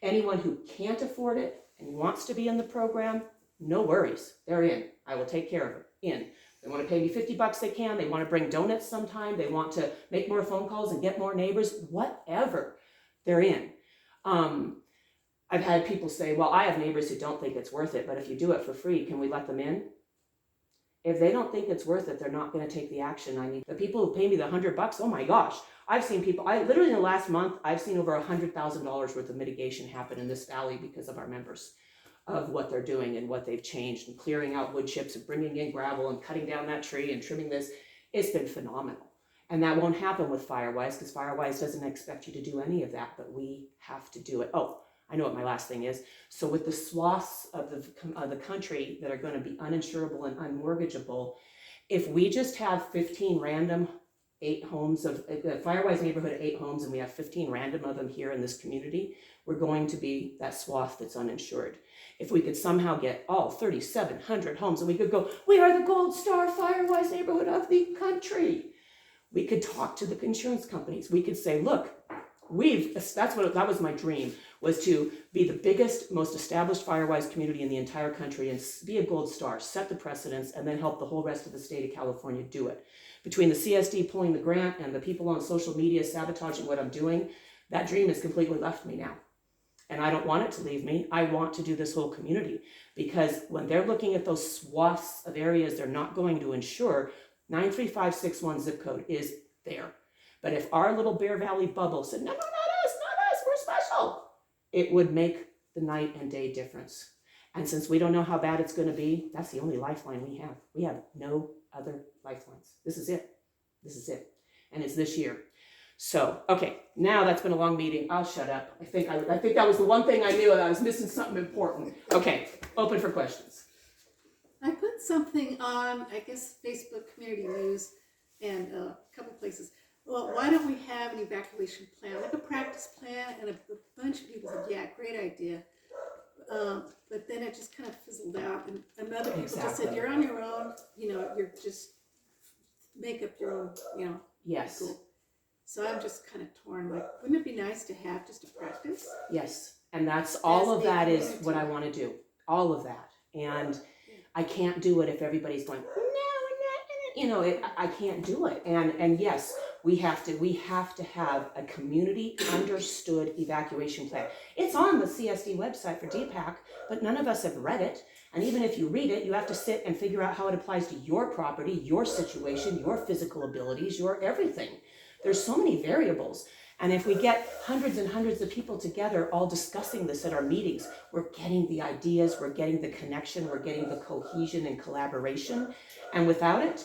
Anyone who can't afford it and wants to be in the program, no worries, they're in. I will take care of them, in. They want to pay me $50, they can. They want to bring donuts sometime. They want to make more phone calls and get more neighbors, whatever, they're in. I've had people say, well, I have neighbors who don't think it's worth it, but if you do it for free, can we let them in? If they don't think it's worth it, they're not going to take the action I need. The people who pay me the $100, oh my gosh, I've seen people, literally in the last month, I've seen over $100,000 worth of mitigation happen in this valley because of our members, of what they're doing and what they've changed, and clearing out wood chips and bringing in gravel and cutting down that tree and trimming this. It's been phenomenal. And that won't happen with Firewise, because Firewise doesn't expect you to do any of that, but we have to do it. Oh, I know what my last thing is. So with the swaths of the country that are going to be uninsurable and unmortgageable, if we just have 15 random 8 homes of Firewise neighborhood, 8 homes, and we have 15 random of them here in this community, we're going to be that swath that's uninsured. If we could somehow get all 3,700 homes, and we could go, we are the Gold Star Firewise neighborhood of the country. We could talk to the insurance companies. We could say, look, that was my dream, was to be the biggest, most established Firewise community in the entire country and be a Gold Star, set the precedence, and then help the whole rest of the state of California do it. Between the CSD pulling the grant and the people on social media sabotaging what I'm doing, that dream has completely left me now. And I don't want it to leave me. I want to do this whole community, because when they're looking at those swaths of areas they're not going to insure, 93561 zip code is there. But if our little Bear Valley bubble said, no, not us, we're special, it would make the night and day difference. And since we don't know how bad it's going to be, that's the only lifeline we have. We have no other lifelines. This is it. And it's this year. So, okay, now that's been a long meeting. I'll shut up. I think that was the one thing I knew, that I was missing something important. Okay, open for questions. I put something on, I guess, Facebook Community News and a couple places. Well, why don't we have an evacuation plan, like a practice plan? And a bunch of people said, yeah, great idea. But then it just kind of fizzled out. And other people just said, you're on your own, you're just make up your own, Yes. Cool. So I'm just kind of torn, like, wouldn't it be nice to have just a practice? Yes, and that's all of that is what I want to do, all of that. And I can't do it if everybody's going, no, I can't do it. And yes, we have to have a community understood evacuation plan. It's on the CSD website for DPAC, but none of us have read it. And even if you read it, you have to sit and figure out how it applies to your property, your situation, your physical abilities, your everything. There's so many variables. And if we get hundreds and hundreds of people together all discussing this at our meetings, we're getting the ideas, we're getting the connection, we're getting the cohesion and collaboration. And without it,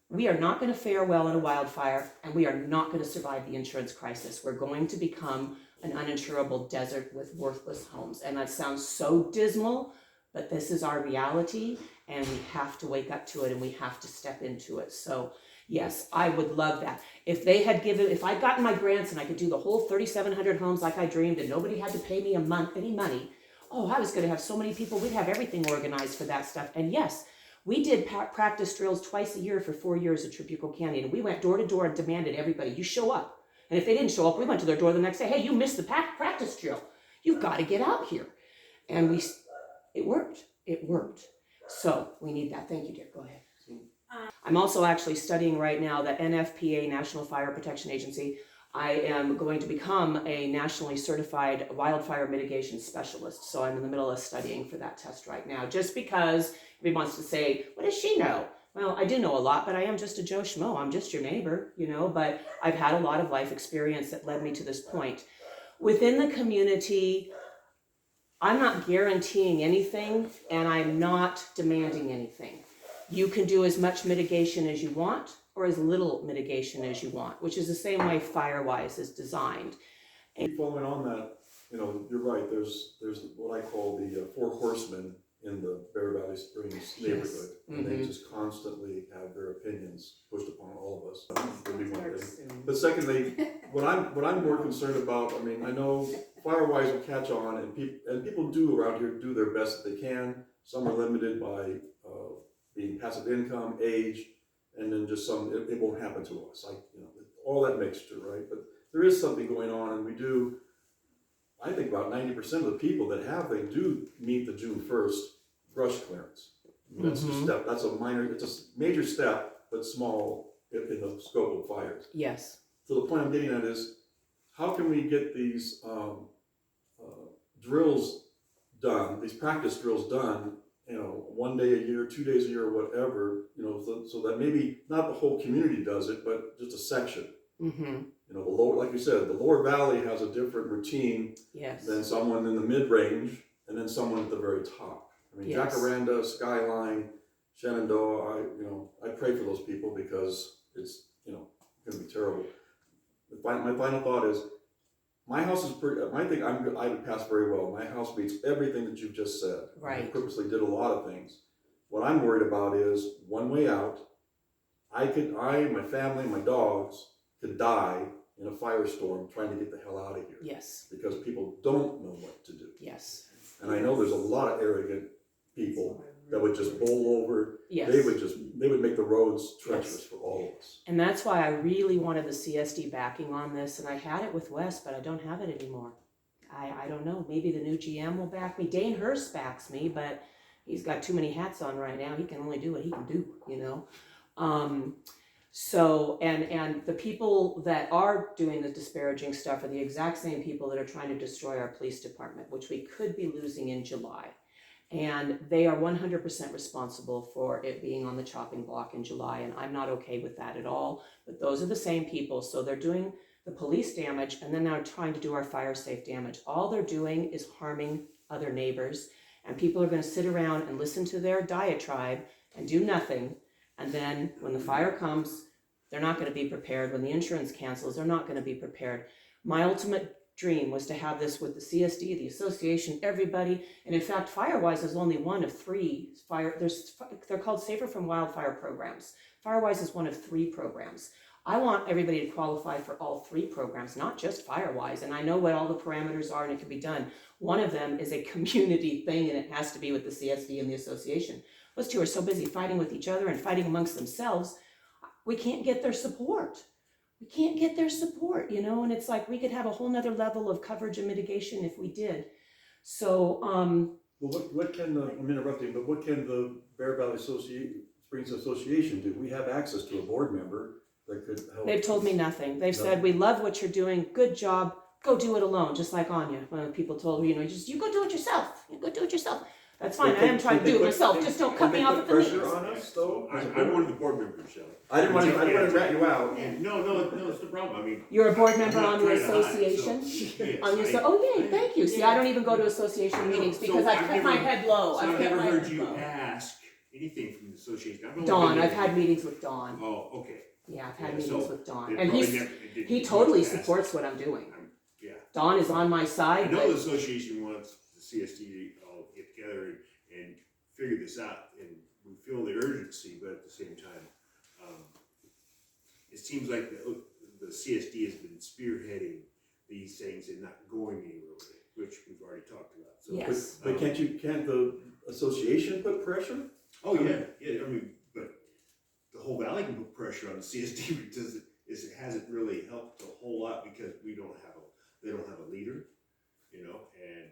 we are not going to fare well in a wildfire, and we are not going to survive the insurance crisis. We're going to become an uninsurable desert with worthless homes. And that sounds so dismal, but this is our reality, and we have to wake up to it, and we have to step into it. So yes, I would love that. If I'd gotten my grants and I could do the whole 3,700 homes like I dreamed, and nobody had to pay me any money, I was going to have so many people. We'd have everything organized for that stuff. And yes, we did practice drills twice a year for 4 years at Trabuco Canyon. And we went door to door and demanded everybody, you show up. And if they didn't show up, we went to their door the next day. Hey, you missed the practice drill. You've got to get out here. And it worked. So we need that. Thank you, dear. Go ahead. I'm also actually studying right now the NFPA, National Fire Protection Agency. I am going to become a nationally certified wildfire mitigation specialist. So I'm in the middle of studying for that test right now, just because everybody wants to say, what does she know? Well, I do know a lot, but I am just a Joe Schmo. I'm just your neighbor, but I've had a lot of life experience that led me to this point. Within the community, I'm not guaranteeing anything, and I'm not demanding anything. You can do as much mitigation as you want, or as little mitigation as you want, which is the same way Firewise is designed. Following on that, you're right, there's what I call the four horsemen in the Bear Valley Springs neighborhood. And they just constantly have their opinions pushed upon all of us. That would be one thing. But secondly, what I'm more concerned about, I know Firewise will catch on, and people do around here do their best that they can. Some are limited by being passive income, age, and then just it won't happen to us. All that mixture, right? But there is something going on, and I think about 90% of the people that they do meet the June 1st brush clearance. That's a step, it's a major step, but small in the scope of fires. Yes. So the point I'm getting at is, how can we get these drills done, these practice drills done, 1 day a year, 2 days a year, whatever, so that maybe not the whole community does it, but just a section. Mm-hmm. The lower, like you said, the lower valley has a different routine than someone in the mid-range, and then someone at the very top. Jacaranda, Skyline, Shenandoah, I pray for those people, because it's, going to be terrible. My final thought is, my house is I would pass very well. My house meets everything that you've just said. Right. I purposely did a lot of things. What I'm worried about is, one way out, my family, my dogs could die in a firestorm trying to get the hell out of here. Yes. Because people don't know what to do. Yes. And I know there's a lot of arrogant people that would just bowl over. Yes. They would make the roads treacherous for all of us. And that's why I really wanted the CSD backing on this, and I had it with Wes, but I don't have it anymore. I don't know, maybe the new GM will back me. Dane Hurst backs me, but he's got too many hats on right now. He can only do what he can do, So, and the people that are doing the disparaging stuff are the exact same people that are trying to destroy our police department, which we could be losing in July. And they are 100% responsible for it being on the chopping block in July, and I'm not okay with that at all. But those are the same people, so they're doing the police damage, and then they're trying to do our fire safe damage. All they're doing is harming other neighbors, and people are going to sit around and listen to their diatribe and do nothing. And then when the fire comes, they're not going to be prepared. When the insurance cancels, they're not going to be prepared. My ultimate dream was to have this with the CSD, the association, everybody. And in fact, Firewise is only one of 3 they're called Safer from Wildfire programs. Firewise is one of 3 programs. I want everybody to qualify for all 3 programs, not just Firewise. And I know what all the parameters are, and it can be done. One of them is a community thing, and it has to be with the CSD and the association. Those 2 are so busy fighting with each other and fighting amongst themselves, we can't get their support. We can't get their support, and it's like we could have a whole nother level of coverage and mitigation if we did. So, well, what can I'm interrupting, but what can the Bear Valley Springs Association do? We have access to a board member that could help. They've told me nothing. They've said, we love what you're doing. Good job. Go do it alone. Just like Anya. When people told her, you go do it yourself. You go do it yourself. That's fine. I am trying to do it myself. Just don't cut me off at the knees. Pressure on us, though. I'm one of the board members, Shelley. I didn't want to rat you out. No, it's the problem. You're a board member I'm not on the trying to hide, association? yes, Oh, yay, thank you. See, I don't even go to association meetings because I've kept my head low. I've never heard you ask anything from the association. Dawn, I've had meetings with Dawn. Oh, okay. Yeah, I've had meetings with Dawn. And he totally supports what I'm doing. Yeah. Dawn is on my side. I know the association wants the CSD to all get together and figure this out, and we feel the urgency, but at the same time, it seems like the CSD has been spearheading these things and not going anywhere with it, which we've already talked about. So, yes. But can't the association put pressure? Oh yeah. But the whole valley can put pressure on the CSD because it hasn't really helped a whole lot because they don't have a leader, and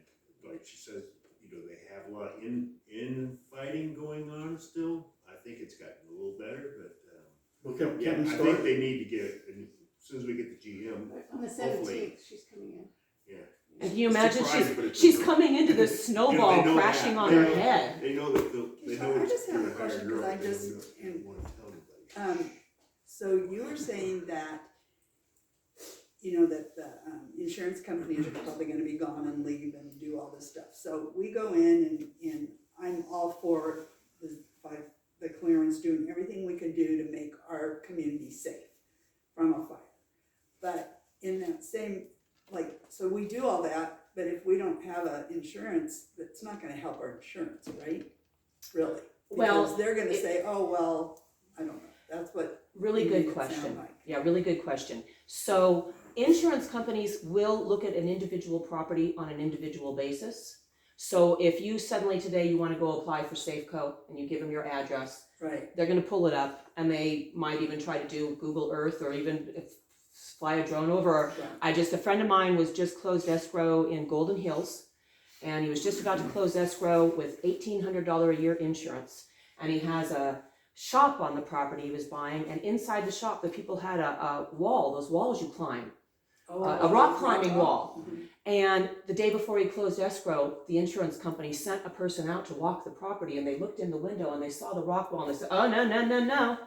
like she says, they have a lot of in-fighting going on still. I think it's gotten a little better, but Well, can we I start? think they need to get soon as we get the GM, On the hopefully. 17th, she's coming in. yeah. And can you It's imagine surprising, but it's she's true. coming into this snowball know crashing that. on They her know- head. They know that they know I it's just have a gonna hire a question, girl. 'cause I They just- don't want to tell anybody. So you were saying that, you know, that the insurance companies are probably gonna be gone and leave and do all this stuff. So we go in and I'm all for the clearance, doing everything we can do to make our community safe from a fire. But in that same, like, so we do all that, but if we don't have a insurance, that's not gonna help our insurance, right? Really? Well, Because they're gonna it- say, oh, well, I don't know, that's what. Really you good made it sound question. like. Yeah, really good question. So insurance companies will look at an individual property on an individual basis. So if you suddenly today you want to go apply for Safeco and you give them your address, Right, they're going to pull it up and they might even try to do Google Earth or even fly a drone over. Or right. a friend of mine was just closed escrow in Golden Hills, and he was just about to close escrow with $1,800 a year insurance, and he has a shop on the property he was buying, and inside the shop the people had a wall, those walls you climb, a rock climbing wall. Mhm. And the day before he closed escrow, the insurance company sent a person out to walk the property, and they looked in the window and they saw the rock wall and they said, oh, no, no, no, no.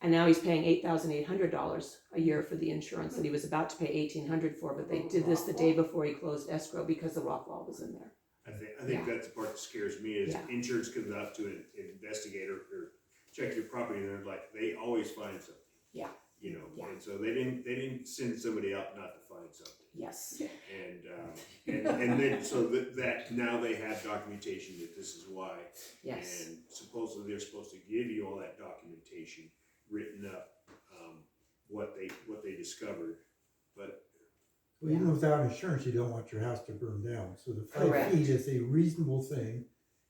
And now he's paying $8,800 a year for the insurance that he was about to pay $1,800 for, but they did this the day before he closed escrow because the rock wall was in there. I think Yeah. that's the part that scares me is Yeah. insurance comes out to an investigator or check your property and they're like, they always find something. Yeah. You know, Yeah. and so they didn't send somebody out not to find something. Yes. And then, so that now they have documentation that this is why. Yes. And supposedly they're supposed to give you all that documentation written up, what they discovered. But Well, even without insurance, you don't want your house to burn down. So the 5 Correct. feet is a reasonable thing,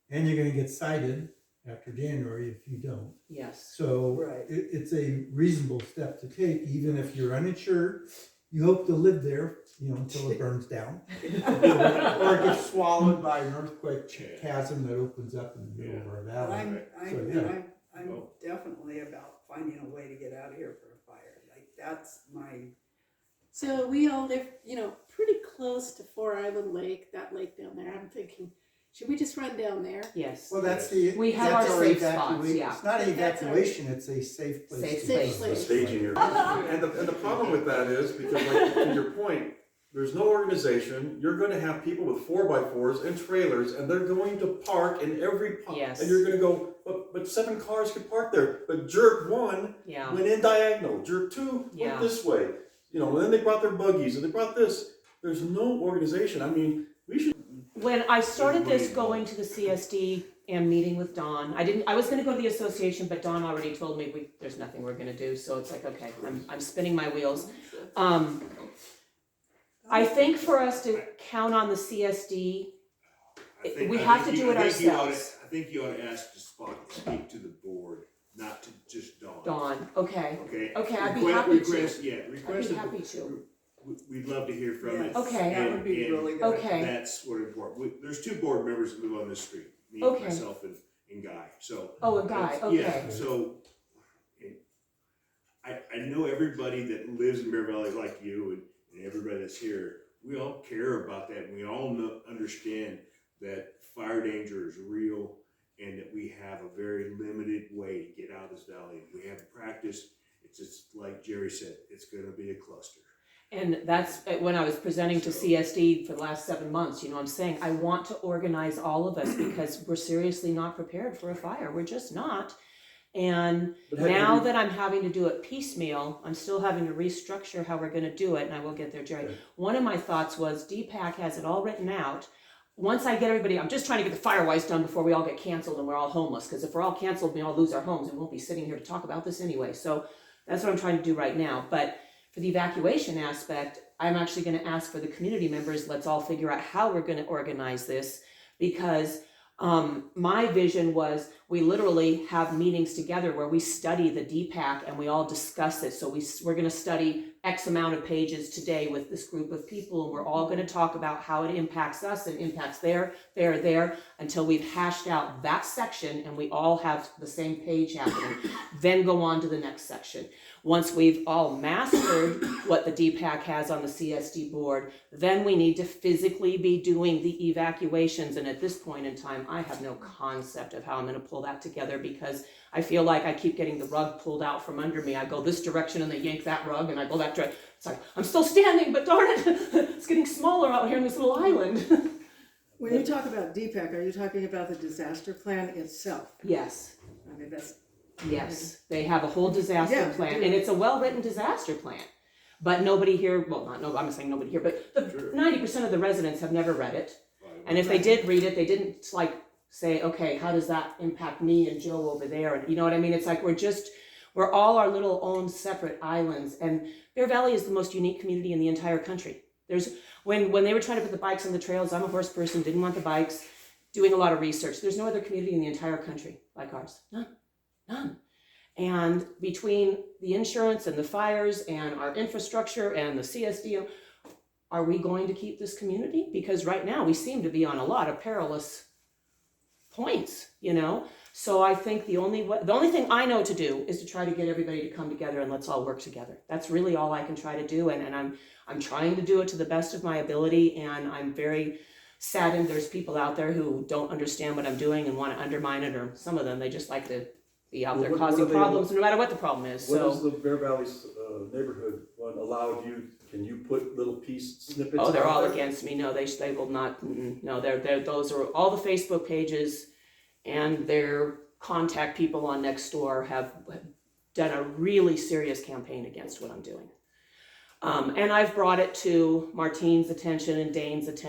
and you're going to get cited after January if you don't. Yes. So Right. it's a reasonable step to take, even if you're uninsured. You hope to live there, you know, until it burns down, or it gets swallowed by an earthquake chasm that opens up in the middle of our But valley. I'm, So, yeah. I'm Well- definitely about finding a way to get out of here for a fire. Like, that's my, So we all live, pretty close to Four Island Lake, that lake down there. I'm thinking, should we just run down there? Yes. Well, that's the We have that's our safe spots, evacuation. yeah. It's not an That's our- evacuation; it's a safe place. Safe to Safe go. place. The staging area. And the problem with that is, because like, to your point, there's no organization, you're gonna have people with 4x4s and trailers, and they're going to park in every, Yes. and you're gonna go, but 7 cars could park there, but jerk 1 Yeah. went in diagonal, jerk 2 Yeah. went this way. You know, and then they brought their buggies, and they brought this. There's no organization, I mean, we should. When I started this Everybody going to the CSD and meeting with Dawn, I was gonna go to the association, but Dawn already told me there's nothing we're gonna do, so it's like, okay, I'm spinning my wheels. I think for us to count on the CSD, I think- we I have think to you- do it I think you oughta- ourselves. I think you ought to ask to speak to the board, not to just Dawn. Dawn, okay, Okay. Okay, I'd be Request- happy to. request- Yeah, I'd request. be that- happy to. We'd love to hear from yes, it. Okay. that would be And- really good. Okay. That's what important. There's 2 board members that live on this street, me, Okay. myself, and Guy. So. Oh, a guy, okay. Yeah, so I know everybody that lives in Bear Valley like you and everybody that's here, we all care about that, and we all understand that fire danger is real and that we have a very limited way to get out of this valley. If we have practice, it's just like Jerry said, it's gonna be a cluster. And that's when I was presenting to CSD for the last 7 months, I'm saying, I want to organize all of us because we're seriously not prepared for a fire. We're just not. And But have now you- that I'm having to do it piecemeal, I'm still having to restructure how we're gonna do it, and I will get there, Jerry. Okay. One of my thoughts was DPAC has it all written out. Once I get everybody, I'm just trying to get the Firewise done before we all get canceled and we're all homeless, because if we're all canceled, we all lose our homes, we won't be sitting here to talk about this anyway. So that's what I'm trying to do right now. But for the evacuation aspect, I'm actually gonna ask for the community members, let's all figure out how we're gonna organize this, because my vision was, we literally have meetings together where we study the DPAC and we all discuss it. So we're going to study X amount of pages today with this group of people, and we're all going to talk about how it impacts us and impacts there, until we've hashed out that section and we all have the same page happening. Then go on to the next section. Once we've all mastered what the DPAC has on the CSD board, then we need to physically be doing the evacuations. And at this point in time, I have no concept of how I'm going to pull that together, because I feel like I keep getting the rug pulled out from under me. I go this direction and they yank that rug, and I go that direction. It's like, I'm still standing, but darn it, it's getting smaller out here in this little island. When you talk about DPAC, are you talking about the disaster plan itself? Yes. I mean, that's, Yes, they have a whole disaster Yeah, they plan, do. and it's a well-written disaster plan. But nobody here, well, I'm saying nobody here, but 90% of the residents have never read it. And if they did read it, they didn't like say, okay, how does that impact me and Joe over there? And you know what I mean? It's like we're all our little own separate islands. And Bear Valley is the most unique community in the entire country. When they were trying to put the bikes on the trails, I'm a horse person, didn't want the bikes, doing a lot of research. There's no other community in the entire country like ours. None. And between the insurance and the fires and our infrastructure and the CSD, are we going to keep this community? Because right now we seem to be on a lot of perilous points, you know? So I think the only thing I know to do is to try to get everybody to come together and let's all work together. That's really all I can try to do. And I'm trying to do it to the best of my ability. And I'm very saddened there's people out there who don't understand what I'm doing and want to undermine it, or some of them, they just like to be out there What causing are they- problems no matter what the problem is. What So does the Bear Valley neighborhood one allowed you? Can you put little snippets? oh, they're out all there? against me. No, they will not. No, they're those are all the Facebook pages, and their contact people on Nextdoor have done a really serious campaign against what I'm doing. And I've brought it to Martine's attention and Dane's attention.